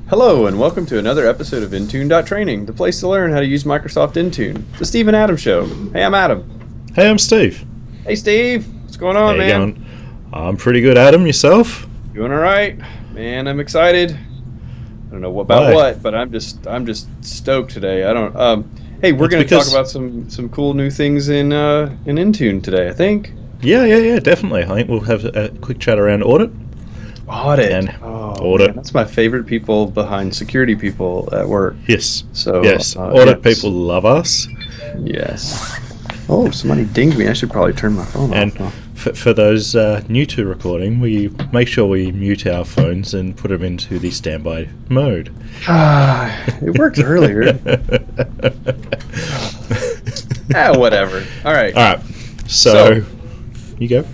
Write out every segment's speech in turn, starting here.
Hello and welcome to another episode of Intune.training, the place to learn how to use Microsoft Intune. The Steve and Adam Show. Hey, I'm Adam. Hey, I'm Steve. Hey, Steve. What's going on, How you man? going? I'm pretty good, Adam. Yourself? Doing all right, man. I'm excited. I don't know about Why? what, but I'm just stoked today. I don't. Hey, we're That's going to talk because- about some cool new things in Intune today. I think. Yeah, definitely. I think we'll have a quick chat around Audit. Audit. And Audit. Man, that's my favorite people behind security people at work. Yes. So Yes. Audit yes. people love us. Yes. Oh, somebody dinged me. I should probably turn my phone And off. for those new to recording, we make sure we mute our phones and put them into the standby mode. It worked earlier. Whatever. All right. All right. So you go.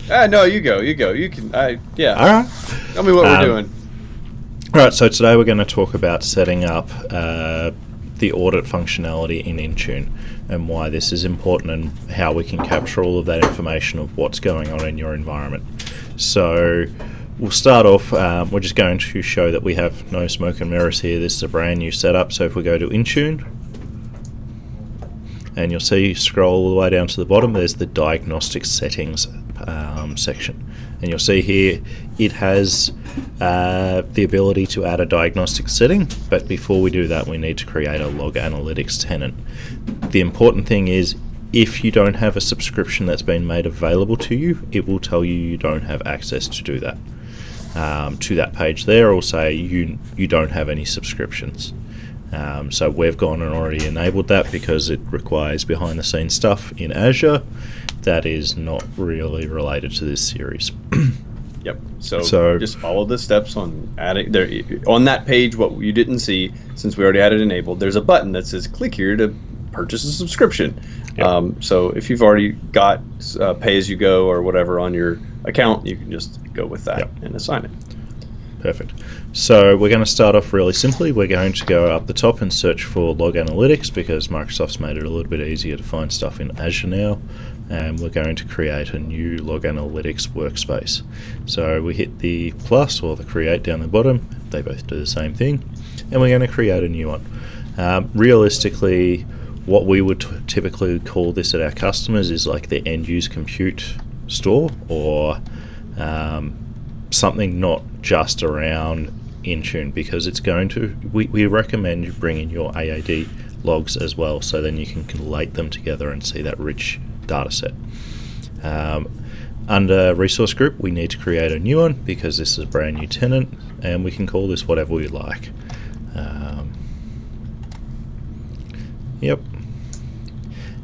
No, you go. You can. Yeah. All right. Tell me what we're doing. All right. So today we're going to talk about setting up the audit functionality in Intune and why this is important and how we can capture all of that information of what's going on in your environment. So we'll start off, we're just going to show that we have no smoke and mirrors here. This is a brand new setup. So if we go to Intune, and you'll see, scroll all the way down to the bottom, there's the diagnostic settings section. And you'll see here it has the ability to add a diagnostic setting, but before we do that we need to create a log analytics tenant. The important thing is, if you don't have a subscription that's been made available to you, it will tell you don't have access to do that. To that page there, or say you don't have any subscriptions. So we've gone and already enabled that because it requires behind the scenes stuff in Azure that is not really related to this series. Yep. So just follow the steps on adding there on that page. What you didn't see, since we already had it enabled, there's a button that says click here to purchase a subscription. Yep. So if you've already got pay as you go or whatever on your account, you can just go with that and assign it. Perfect. So we're going to start off really simply. We're going to go up the top and search for Log Analytics because Microsoft's made it a little bit easier to find stuff in Azure now. And we're going to create a new Log Analytics workspace. So we hit the plus or the create down the bottom. They both do the same thing. And we're going to create a new one. Realistically, what we would typically call this at our customers is like the end-use compute store, or something not just around Intune, because it's going to, we recommend you bring in your AAD logs as well, so then you can collate them together and see that rich data set. Under resource group, we need to create a new one because this is a brand new tenant, and we can call this whatever we like. Yep.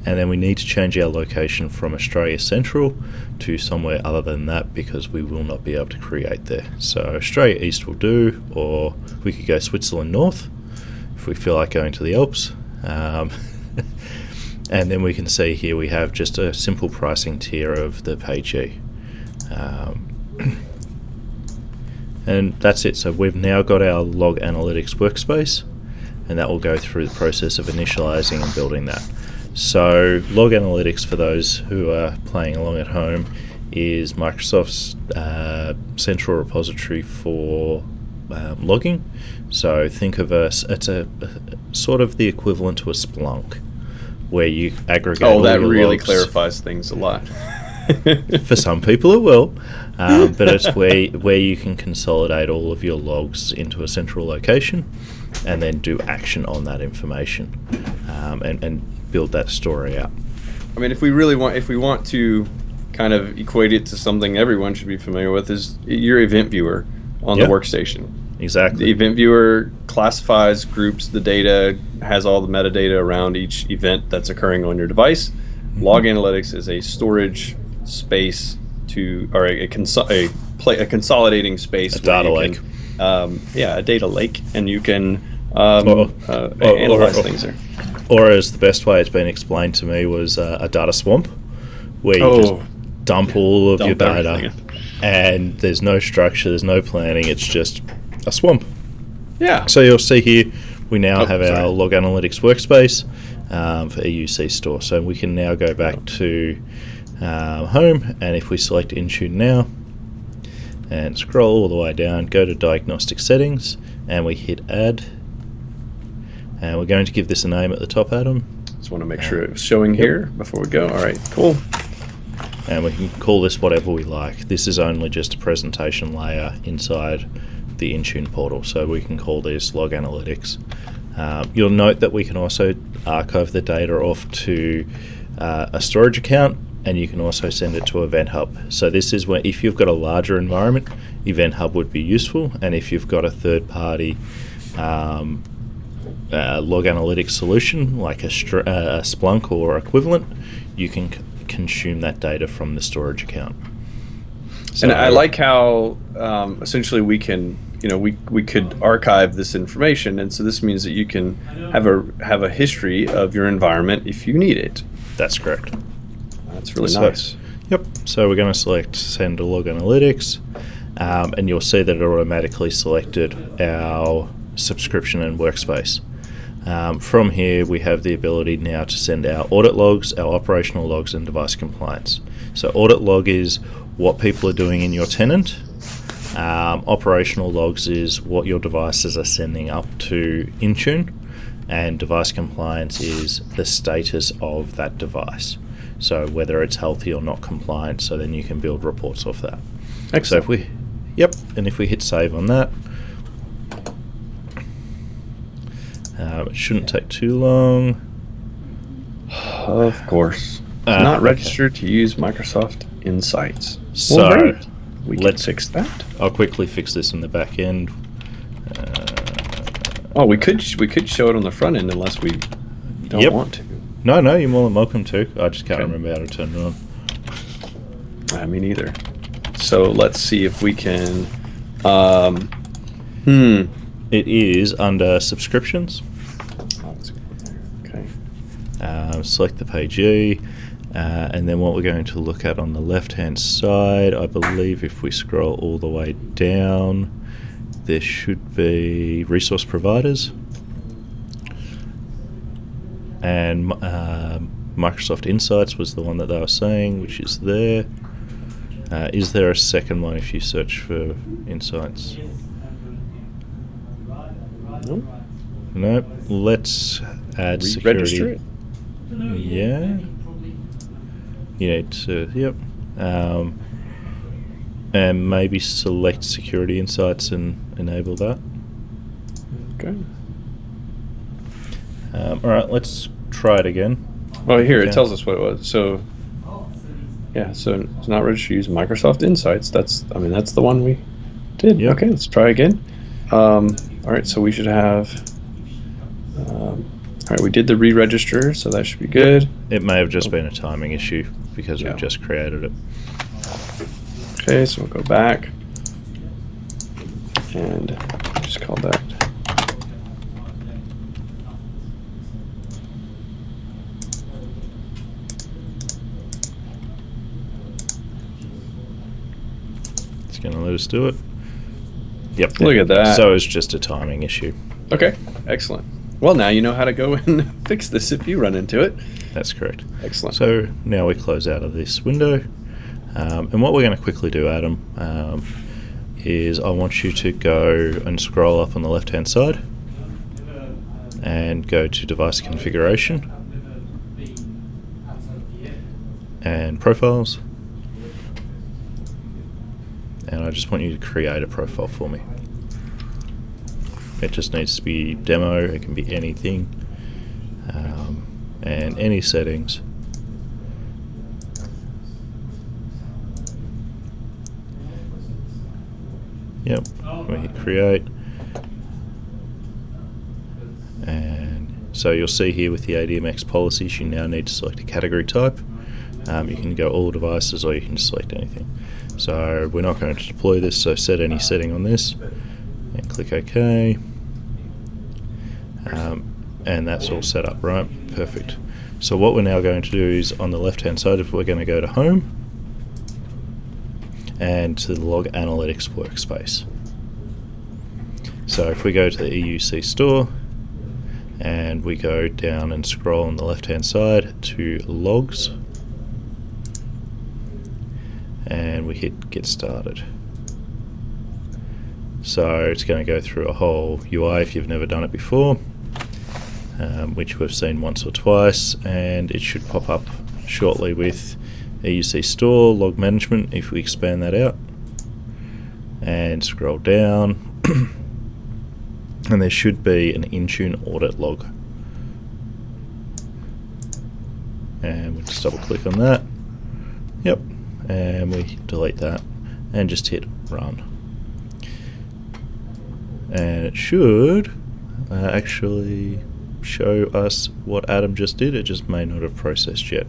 And then we need to change our location from Australia Central to somewhere other than that because we will not be able to create there. So Australia East will do, or we could go Switzerland North if we feel like going to the Alps. And then we can see here we have just a simple pricing tier of the PG. And that's it. So we've now got our Log Analytics workspace, and that will go through the process of initializing and building that. So Log Analytics, for those who are playing along at home, is Microsoft's central repository for logging. So think of it's a sort of the equivalent to a Splunk, where you aggregate all that your really logs. clarifies things a lot. For some people it will, but it's where you can consolidate all of your logs into a central location and then do action on that information, and build that story out. I mean, if we want to kind of equate it to something everyone should be familiar with, is your event viewer on the workstation. Exactly. The event viewer classifies, groups the data, has all the metadata around each event that's occurring on your device. Mm-hmm. Log Analytics is a storage space or a consolidating space. A data lake. A data lake, and you can analyze things there. Or as the best way it's been explained to me was a data swamp, where you just dump all of your data everything. And there's no structure, there's no planning, it's just a swamp. Yeah. So you'll see here we now have our Log Analytics workspace for EUC store. So we can now go back to home, and if we select Intune now, and scroll all the way down, go to diagnostic settings, and we hit add, and we're going to give this a name at the top, Adam. Just want to make sure it was showing here before we go. All right, cool. And we can call this whatever we like. This is only just a presentation layer inside the Intune portal, so we can call this log analytics. You'll note that we can also archive the data off to a storage account, and you can also send it to Event Hub. So this is where, if you've got a larger environment, Event Hub would be useful, and if you've got a third-party log analytics solution like a Splunk or equivalent, you can consume that data from the storage account. So, and I like how essentially we can, we could archive this information, and so this means that you can have a history of your environment if you need it. That's correct. That's really nice. Yep. So we're going to select send to log analytics, and you'll see that it automatically selected our subscription and workspace. From here, we have the ability now to send our audit logs, our operational logs, and device compliance. So audit log is what people are doing in your tenant. Operational logs is what your devices are sending up to Intune, and device compliance is the status of that device. So whether it's healthy or not compliant, so then you can build reports off that. Excellent. So if we hit save on that, it shouldn't take too long. Of course. Not registered to use Microsoft Insights. So well, great. Let's fix that. I'll quickly fix this in the back end. We could show it on the front end unless we don't want to. No, you're more than welcome to. I just can't remember how to turn it on. Me neither. So let's see if we can. It is under subscriptions. Okay. Select the pagee, and then what we're going to look at on the left-hand side, I believe if we scroll all the way down, there should be resource providers. And Microsoft Insights was the one that they were saying, which is there. Is there a second one if you search for Insights? Nope. Let's add security. Register it. Yeah. You need to, and maybe select security insights and enable that. Okay. All right, let's try it again. Oh, here it tells us what it was. So, so it's not registered to use Microsoft Insights. That's the one we did. Yep. Okay, let's try again. All right, so we should have. All right, we did the re-register, so that should be good. It may have just been a timing issue because we've just created it. Okay, so we'll go back and just call that. It's going to let us do it. Yep. Look at that. So it's just a timing issue. Okay, excellent. Well, now you know how to go and fix this if you run into it. That's correct. Excellent. So now we close out of this window. And what we're going to quickly do, Adam, is I want you to go and scroll up on the left-hand side and go to Device Configuration and Profiles. And I just want you to create a profile for me. It just needs to be demo, it can be anything, and any settings. Yep, we hit create. And so you'll see here with the ADMX policies, you now need to select a category type. You can go all devices or you can just select anything. So we're not going to deploy this, so set any setting on this and click OK. And that's all set up, right? Perfect. So what we're now going to do is on the left hand side, if we're going to go to Home and to the Log Analytics workspace. So if we go to the EUC store and we go down and scroll on the left hand side to Logs and we hit Get Started. So it's going to go through a whole UI if you've never done it before, which we've seen once or twice, and it should pop up shortly with EUC store, log management if we expand that out and scroll down. And there should be an Intune audit log, and we'll just double click on that. Yep, and we delete that and just hit run, and it should actually show us what Adam just did. It just may not have processed yet.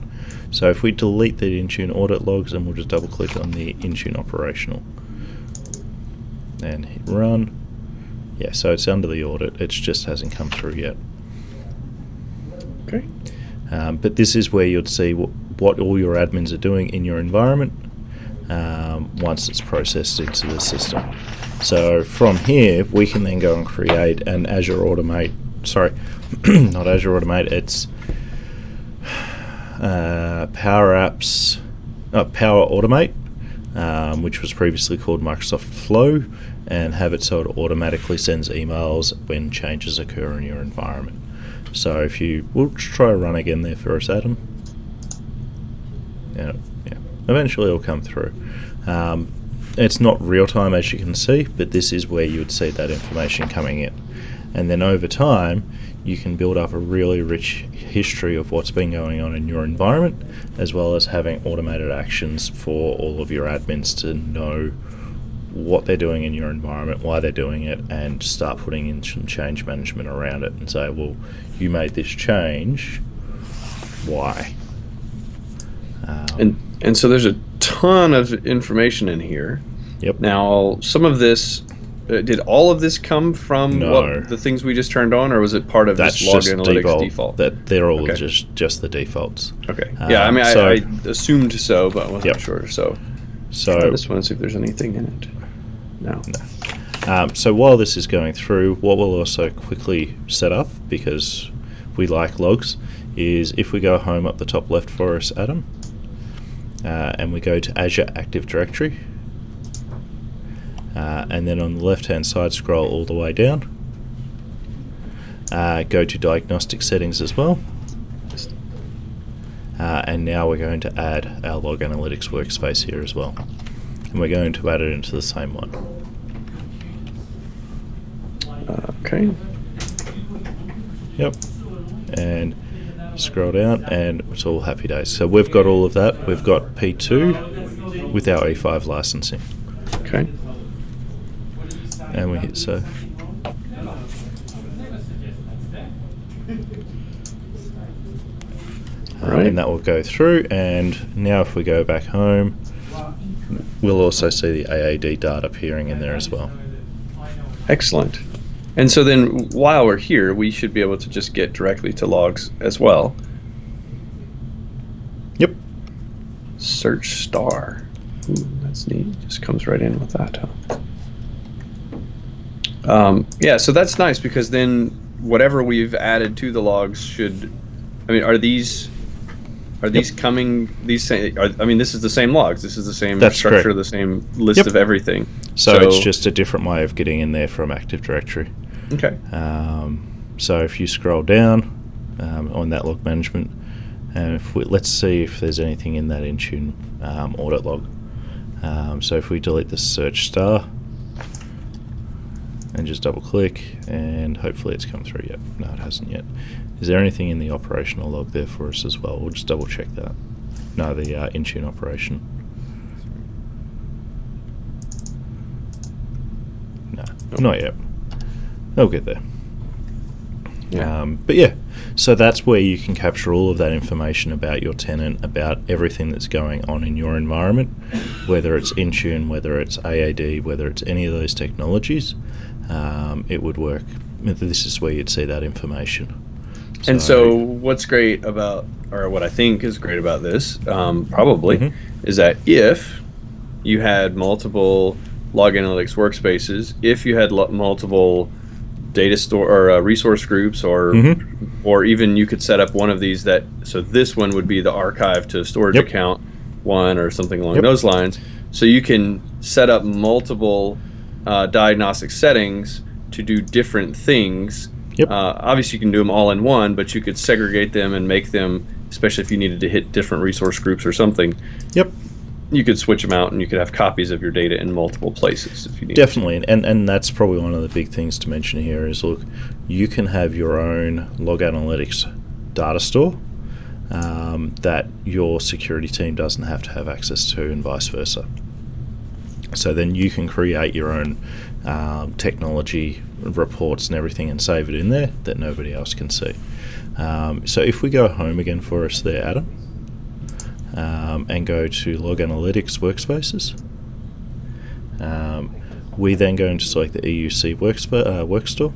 So if we delete the Intune audit logs, and we'll just double click on the Intune operational and hit run. Yeah, so it's under the audit, it just hasn't come through yet. Okay. But this is where you'd see what all your admins are doing in your environment once it's processed into the system. So from here, we can then go and create an Azure Automate, sorry, not Azure Automate, it's Power Apps, Power Automate, which was previously called Microsoft Flow, and have it so it automatically sends emails when changes occur in your environment. So if we'll just try a run again there for us, Adam. Yeah, eventually it'll come through. It's not real time, as you can see, but this is where you would see that information coming in. And then over time, you can build up a really rich history of what's been going on in your environment, as well as having automated actions for all of your admins to know what they're doing in your environment, why they're doing it, and start putting in some change management around it and say, well, you made this change, why? And so there's a ton of information in here. Yep. Now, some of this, did all of this come from the things we just turned on, or was it part of this log analytics default? That they're all just the defaults. Okay. Yeah, I mean, I assumed so, but I wasn't sure. So try this one and see if there's anything in it. No. So while this is going through, what we'll also quickly set up, because we like logs, is if we go home up the top left for us, Adam, and we go to Azure Active Directory, and then on the left hand side scroll all the way down, go to diagnostic settings as well, and now we're going to add our log analytics workspace here as well, and we're going to add it into the same one. Okay. Yep. And scroll down, and it's all happy days. So we've got all of that. We've got P2 with our E5 licensing. Okay. And we hit save. Right. And that will go through, and now if we go back home, we'll also see the AAD data appearing in there as well. Excellent. And so then while we're here, we should be able to just get directly to logs as well. Yep. Search star. Ooh, that's neat. Just comes right in with that, huh? Yeah, so that's nice, because then whatever we've added to the logs should, I mean, are these coming, this is the same logs, this is the same structure, correct. The same list of everything. So it's just a different way of getting in there from Active Directory. Okay. So if you scroll down on that log management, and let's see if there's anything in that Intune audit log. So if we delete the search star and just double click, and hopefully it's come through yet. No, it hasn't yet. Is there anything in the operational log there for us as well? We'll just double check that. No, the Intune operation. No, not yet. They'll get there. Yeah. But yeah, so that's where you can capture all of that information about your tenant, about everything that's going on in your environment, whether it's Intune, whether it's AAD, whether it's any of those technologies. It would work. This is where you'd see that information. And so what's great about, or what I think is great about this, probably, is that if you had multiple log analytics workspaces, if you had multiple data store or resource groups, or even you could set up one of these so this one would be the archive to storage account one or something along those lines. So you can set up multiple diagnostic settings to do different things. Yep. Obviously, you can do them all in one, but you could segregate them and make them, especially if you needed to hit different resource groups or something. Yep. You could switch them out, and you could have copies of your data in multiple places if you need. Definitely, and that's probably one of the big things to mention here is, look, you can have your own log analytics data store that your security team doesn't have to have access to, and vice versa. So then you can create your own technology reports and everything and save it in there that nobody else can see. So if we go home again for us there, Adam, and go to Log Analytics Workspaces, we then going to select the EUC work store,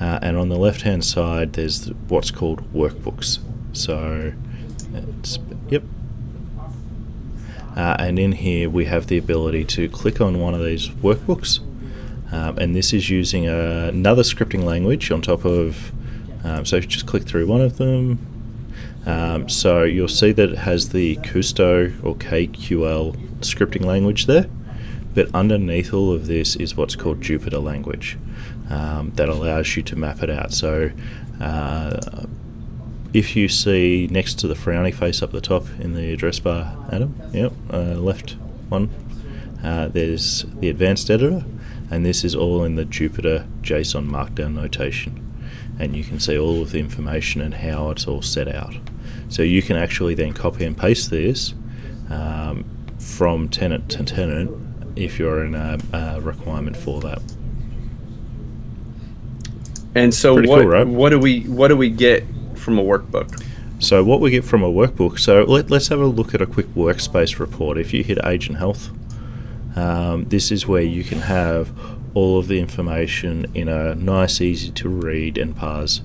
and on the left hand side there's what's called Workbooks. So and in here we have the ability to click on one of these workbooks, and this is using another scripting language on top of, so just click through one of them. So you'll see that it has the Custo or KQL scripting language there, but underneath all of this is what's called Jupyter language that allows you to map it out. So if you see next to the frowny face up the top in the address bar, Adam, left one, there's the advanced editor, and this is all in the Jupyter JSON markdown notation, and you can see all of the information and how it's all set out. So you can actually then copy and paste this from tenant to tenant if you're in a requirement for that. And so Pretty cool, right? what do we get from a workbook? So what we get from a workbook, so let's have a look at a quick workspace report. If you hit Agent Health, this is where you can have all of the information in a nice, easy to read and parse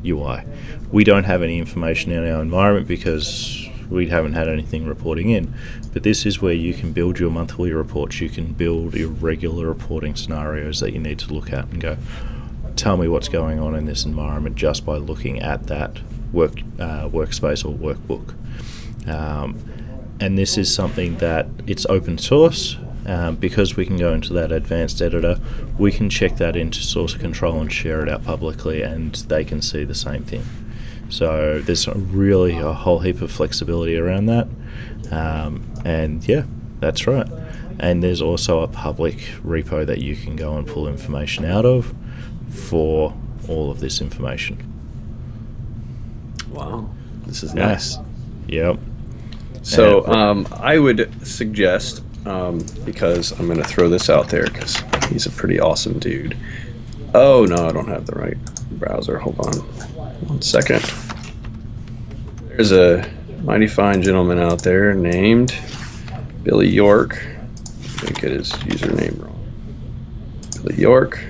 UI. We don't have any information in our environment because we haven't had anything reporting in, but this is where you can build your monthly reports. You can build your regular reporting scenarios that you need to look at and go, tell me what's going on in this environment just by looking at that workspace or workbook. And this is something that it's open source. Because we can go into that advanced editor, we can check that into source control and share it out publicly, and they can see the same thing. So there's really a whole heap of flexibility around that, and yeah, that's right. And there's also a public repo that you can go and pull information out of for all of this information. Wow, this is nice. Yep. So I would suggest, because I'm going to throw this out there because he's a pretty awesome dude. Oh no, I don't have the right browser. Hold on 1 second. There's a mighty fine gentleman out there named Billy York. I think I get his username wrong. Billy York.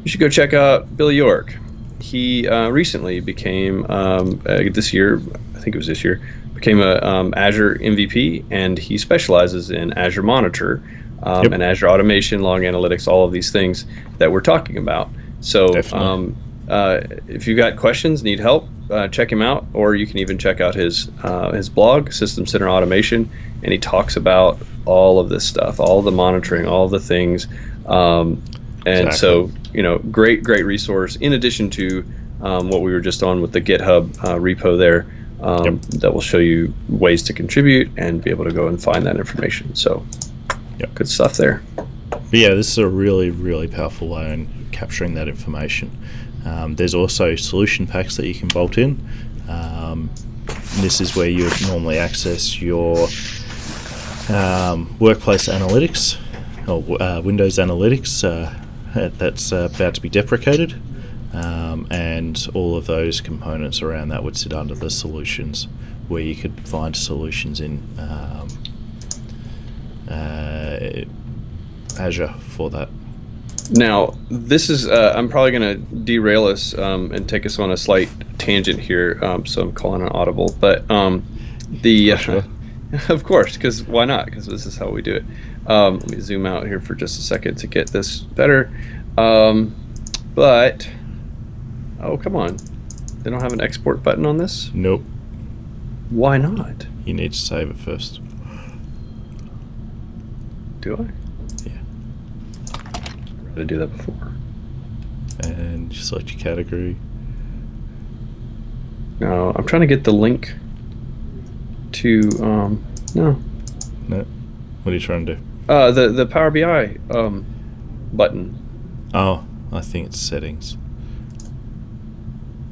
You should go check out Billy York. He recently became, this year, I think it was this year, became a Azure MVP, and he specializes in Azure Monitor and Azure Automation, Log Analytics, all of these things that we're talking about. So if you've got questions, need help, check him out, or you can even check out his blog, System Center Automation, and he talks about all of this stuff, all the monitoring, all the things. And so, great resource, in addition to what we were just on with the GitHub repo there. That will show you ways to contribute and be able to go and find that information. So, good stuff there. But yeah, this is a really, really powerful way in capturing that information. There's also solution packs that you can bolt in. This is where you would normally access your workplace analytics or Windows analytics that's about to be deprecated. And all of those components around that would sit under the solutions, where you could find solutions in Azure for that. Now, this is, I'm probably going to derail us and take us on a slight tangent here, so I'm calling it audible. But Sure. of course, because why not? Because this is how we do it. Let me zoom out here for just a second to get this better. But, oh, come on. They don't have an export button on this? Nope. Why not? You need to save it first. Do I? Yeah. to do that before. And just select your category. No, I'm trying to get the link to no. No. What are you trying to do? The Power BI button. Oh, I think it's settings.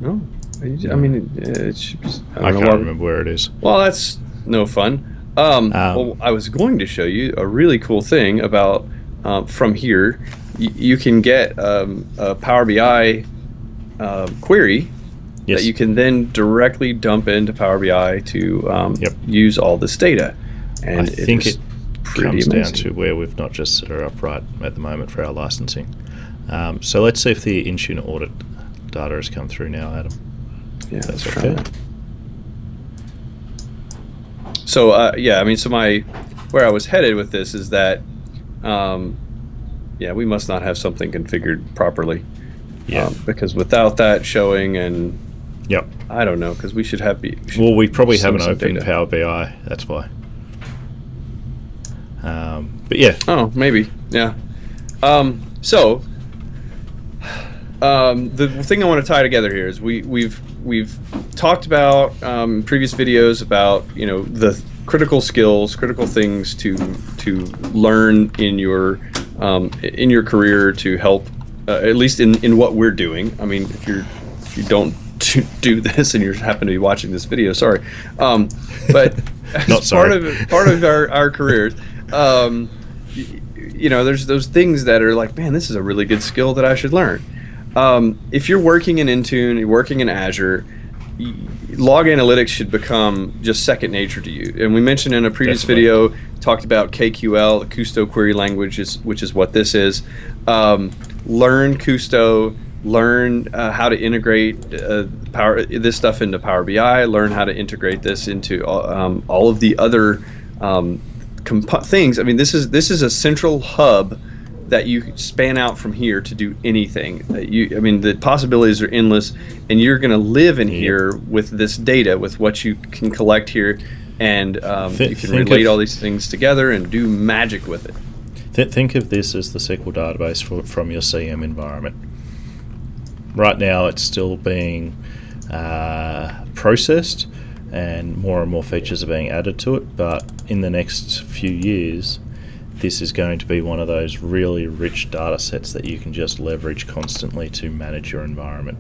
No, I mean it should. I can't remember where it is. Well, that's no fun. Well, I was going to show you a really cool thing about from here. You can get a Power BI query that you can then directly dump into Power BI to use all this data. And I think it comes amazing. down to where we've not just set her up right at the moment for our licensing. So let's see if the Intune audit data has come through now, Adam. Yeah, that's okay. okay. So yeah, I mean, so where I was headed with this is that yeah, we must not have something configured properly. Yeah. Because without that showing, and yep, I don't know, because we should have. Well, we probably haven't opened Power BI. That's why. But yeah. Oh, maybe. Yeah. So the thing I want to tie together here is we've talked about in previous videos about the critical skills, critical things to learn in your career to help at least in what we're doing. I mean, if you don't do this and you happen to be watching this video, sorry, but not sorry. part of our careers. There's those things that are like, man, this is a really good skill that I should learn. If you're working in Intune, you're working in Azure, log analytics should become just second nature to you. And we mentioned in a previous video, talked about KQL, the Kusto query language, which is what this is. Learn Kusto, learn how to integrate this stuff into Power BI, learn how to integrate this into all of the other things. I mean, this is a central hub that you span out from here to do anything. I mean, the possibilities are endless, and you're going to live in here with this data, with what you can collect here, and you can relate all these things together and do magic with it. Think of this as the SQL database from your CM environment. Right now, it's still being processed, and more features are being added to it, but in the next few years, this is going to be one of those really rich data sets that you can just leverage constantly to manage your environment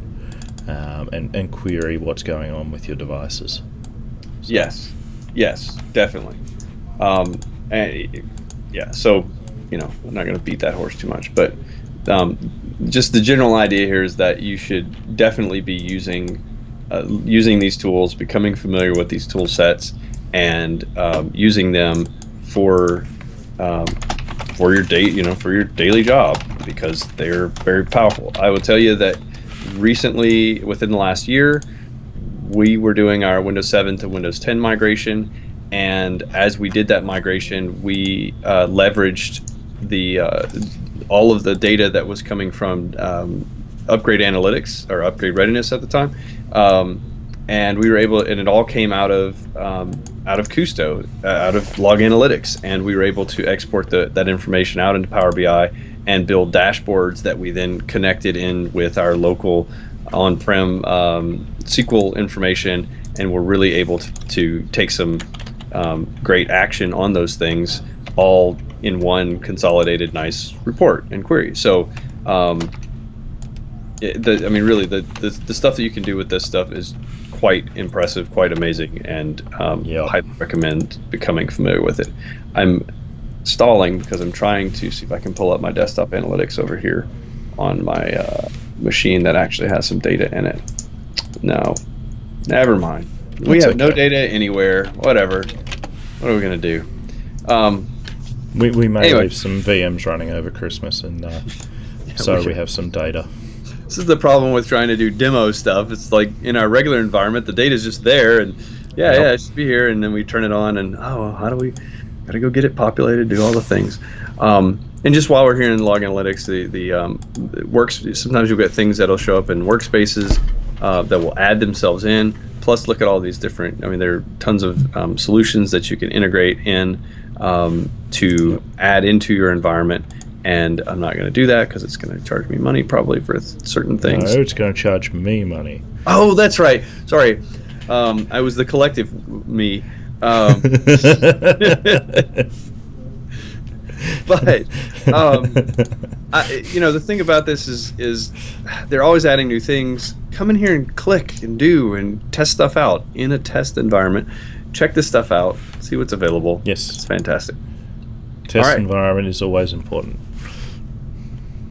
and query what's going on with your devices. So. Yes, definitely. And yeah, so I'm not going to beat that horse too much, but just the general idea here is that you should definitely be using these tools, becoming familiar with these tool sets, and using them for your for your daily job, because they're very powerful. I will tell you that recently, within the last year, we were doing our Windows 7 to Windows 10 migration, and as we did that migration, we leveraged all of the data that was coming from Upgrade Analytics, or Upgrade Readiness at the time, and we were able, and it all came out of Kusto, out of Log Analytics, and we were able to export that information out into Power BI and build dashboards that we then connected in with our local on-prem SQL information, and we're really able to take some great action on those things, all in one consolidated nice report and query. So really the stuff that you can do with this stuff is quite impressive, quite amazing, and highly recommend becoming familiar with it. I'm stalling because I'm trying to see if I can pull up my desktop analytics over here on my machine that actually has some data in it. No, never mind. We have no data anywhere. Whatever. What are we going to do? We may leave some VMs running over Christmas, and so we have some data. This is the problem with trying to do demo stuff. It's like in our regular environment, the data's just there, and it should be here, and then we turn it on, and how do we? Got to go get it populated, do all the things. And just while we're here in Log Analytics, the works. Sometimes you'll get things that'll show up in workspaces that will add themselves in. Plus, look at all these different. I mean, there are tons of solutions that you can integrate in to add into your environment. and I'm not going to do that because it's going to charge me money probably for certain things. No, it's going to charge me money. Oh, that's right. Sorry. I was the collective me. But the thing about this is they're always adding new things. Come in here and click and do and test stuff out in a test environment. Check this stuff out. See what's available. Yes, it's fantastic. Test environment is always important.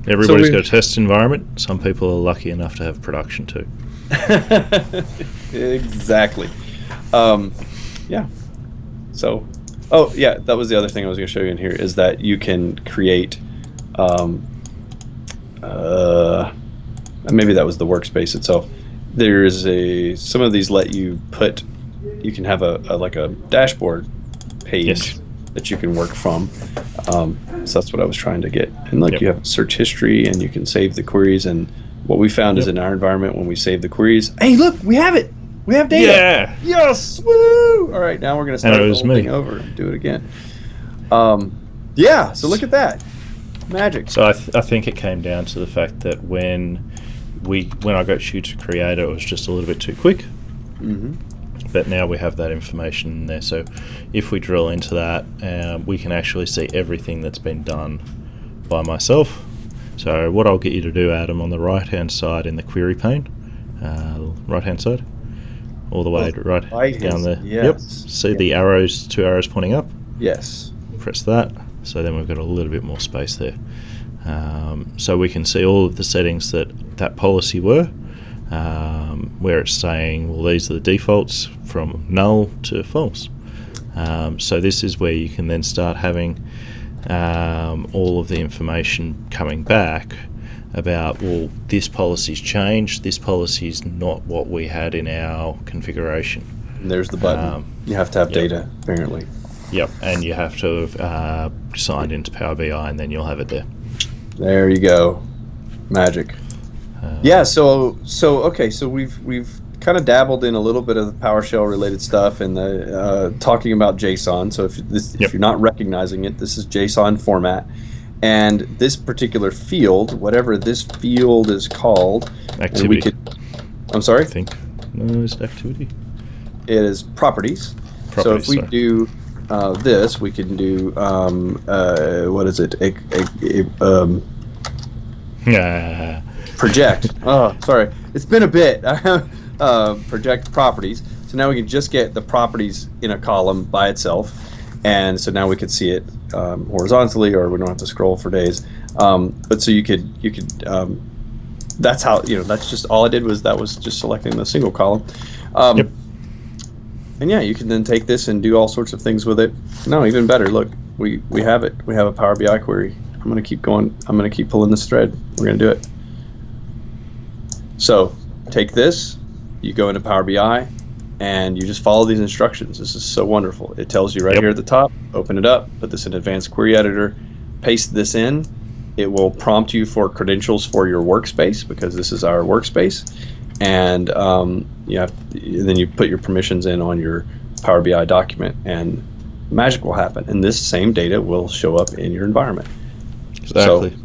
Everybody's got a test environment. Some people are lucky enough to have production too. Exactly. Yeah. So, that was the other thing I was going to show you in here is that you can create. Maybe that was the workspace itself. There's some of these let you put. You can have a dashboard page that you can work from. So that's what I was trying to get. And you have search history, and you can save the queries. And what we found is in our environment when we save the queries, hey, look, we have it. We have data. Yeah. Yes. Woo. All right, now we're going to start the whole thing over and do it again. So look at that. Magic. So I think it came down to the fact that when I got you to create it, it was just a little bit too quick. Mm-hmm. But now we have that information in there. So if we drill into that, we can actually see everything that's been done by myself. So what I'll get you to do, Adam, on the right-hand side in the query pane, right-hand side, all the way right down there. Yes. Yep. See the arrows, 2 arrows pointing up? Yes. Press that. So then we've got a little bit more space there. So we can see all of the settings that policy were, where it's saying, well, these are the defaults from null to false. So this is where you can then start having all of the information coming back about, well, this policy's changed, this policy's not what we had in our configuration. And there's the button. You have to have data, apparently. Yep, and you have to have signed into Power BI, and then you'll have it there. There you go. Magic. So we've kind of dabbled in a little bit of the PowerShell related stuff and the talking about JSON. So if you're not recognizing it, this is JSON format, and this particular field, whatever this field is called, activity. I'm sorry. I think no, it's activity. It is properties. So if we do this, we can do what is it? Project. Oh, sorry. It's been a bit. Project properties. So now we can just get the properties in a column by itself, and so now we could see it horizontally, or we don't have to scroll for days. But so you could. That's how That's just all I did was just selecting the single column. And you can then take this and do all sorts of things with it. No, even better. Look, we have it. We have a Power BI query. I'm going to keep going. I'm going to keep pulling this thread. We're going to do it. So take this, you go into Power BI, and you just follow these instructions. This is so wonderful. It tells you here at the top, open it up, put this in Advanced Query Editor, paste this in. It will prompt you for credentials for your workspace, because this is our workspace. And then you put your permissions in on your Power BI document, and magic will happen. And this same data will show up in your environment. Exactly. So,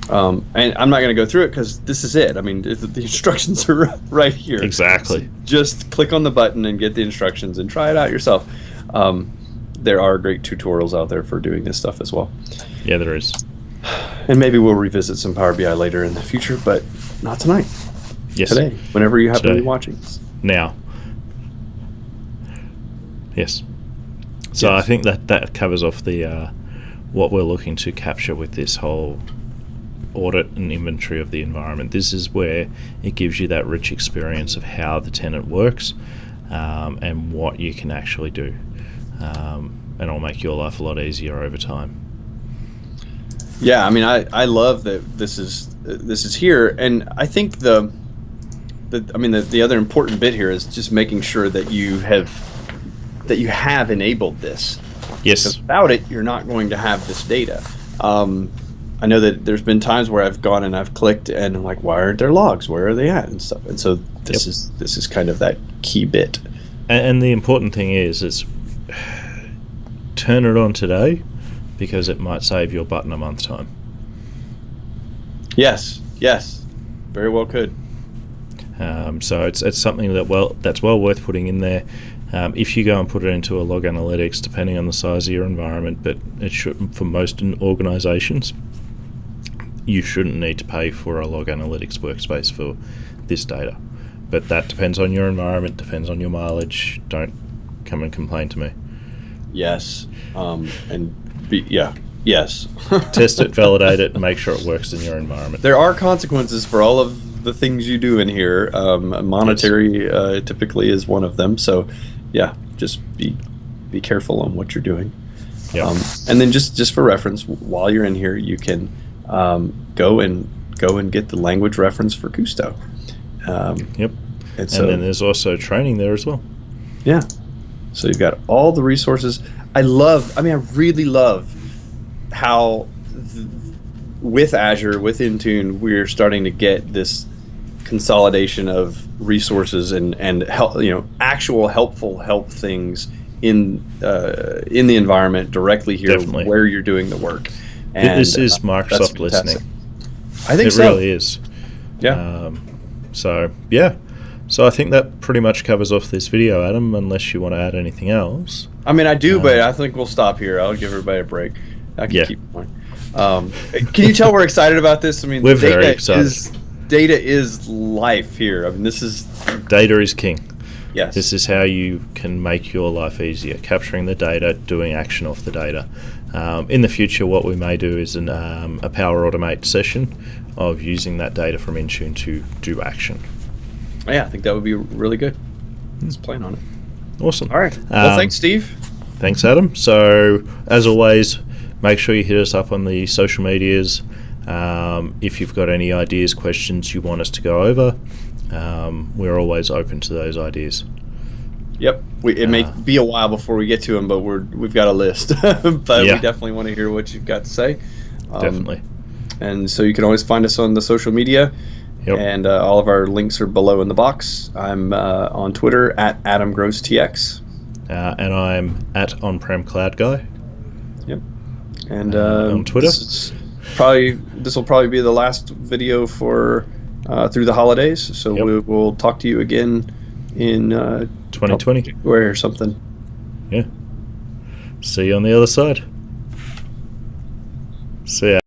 and I'm not going to go through it because this is it. I mean, the instructions are right here. Exactly. So just click on the button and get the instructions and try it out yourself. There are great tutorials out there for doing this stuff as well. Yeah, there is. And maybe we'll revisit some Power BI later in the future, but not tonight. Yes. Today, whenever you happen to be watching. Now. Yes. So I think that covers off the what we're looking to capture with this whole audit and inventory of the environment. This is where it gives you that rich experience of how the tenant works and what you can actually do. And it'll make your life a lot easier over time. Yeah, I mean, I love that this is here, and I think the other important bit here is just making sure that you have enabled this. Yes. Because without it, you're not going to have this data. I know that there's been times where I've gone and I've clicked and I'm like, why aren't there logs? Where are they at and stuff? And so this is kind of that key bit. And the important thing is turn it on today, because it might save your butt in a month's time. Yes, very well could. So it's something that's well worth putting in there. If you go and put it into a log analytics, depending on the size of your environment, but it should, for most organizations, you shouldn't need to pay for a log analytics workspace for this data. But that depends on your environment, depends on your mileage. Don't come and complain to me. Yes, yes. Test it, validate it, and make sure it works in your environment. There are consequences for all of the things you do in here. Monetary typically is one of them. So, yeah, just be careful on what you're doing. Yep. And then just for reference, while you're in here, you can go and get the language reference for Kusto. Yep. And then there's also training there as well. Yeah. So you've got all the resources. I really love how with Azure, with Intune, we're starting to get this consolidation of resources and help, actual help things in the environment directly here. Definitely. Where you're doing the work. And this is Microsoft listening. I think it really is. Yeah. So I think that pretty much covers off this video, Adam, unless you want to add anything else. I mean, I do, but I think we'll stop here. I'll give everybody a break. I can keep going. Can you tell we're excited about this? I mean, we're very excited. Data is life here. I mean, this is... Data is king. Yes. This is how you can make your life easier, capturing the data, doing action off the data. In the future, what we may do is a Power Automate session of using that data from Intune to do action. Yeah, I think that would be really good. Let's plan on it. Awesome. All right. Well, thanks, Steve. Thanks, Adam. So, as always, make sure you hit us up on the social medias. If you've got any ideas, questions you want us to go over, we're always open to those ideas. Yep. It may be a while before we get to them, but we've got a list. But we definitely want to hear what you've got to say. Definitely. And so you can always find us on the social media. Yep. And all of our links are below in the box. I'm on Twitter at AdamGrossTX. And I'm at OnPrem Cloud Guy. Yep. And on Twitter. This will probably be the last video for through the holidays. So we'll talk to you again in 2020 February or something. Yeah. See you on the other side. See ya.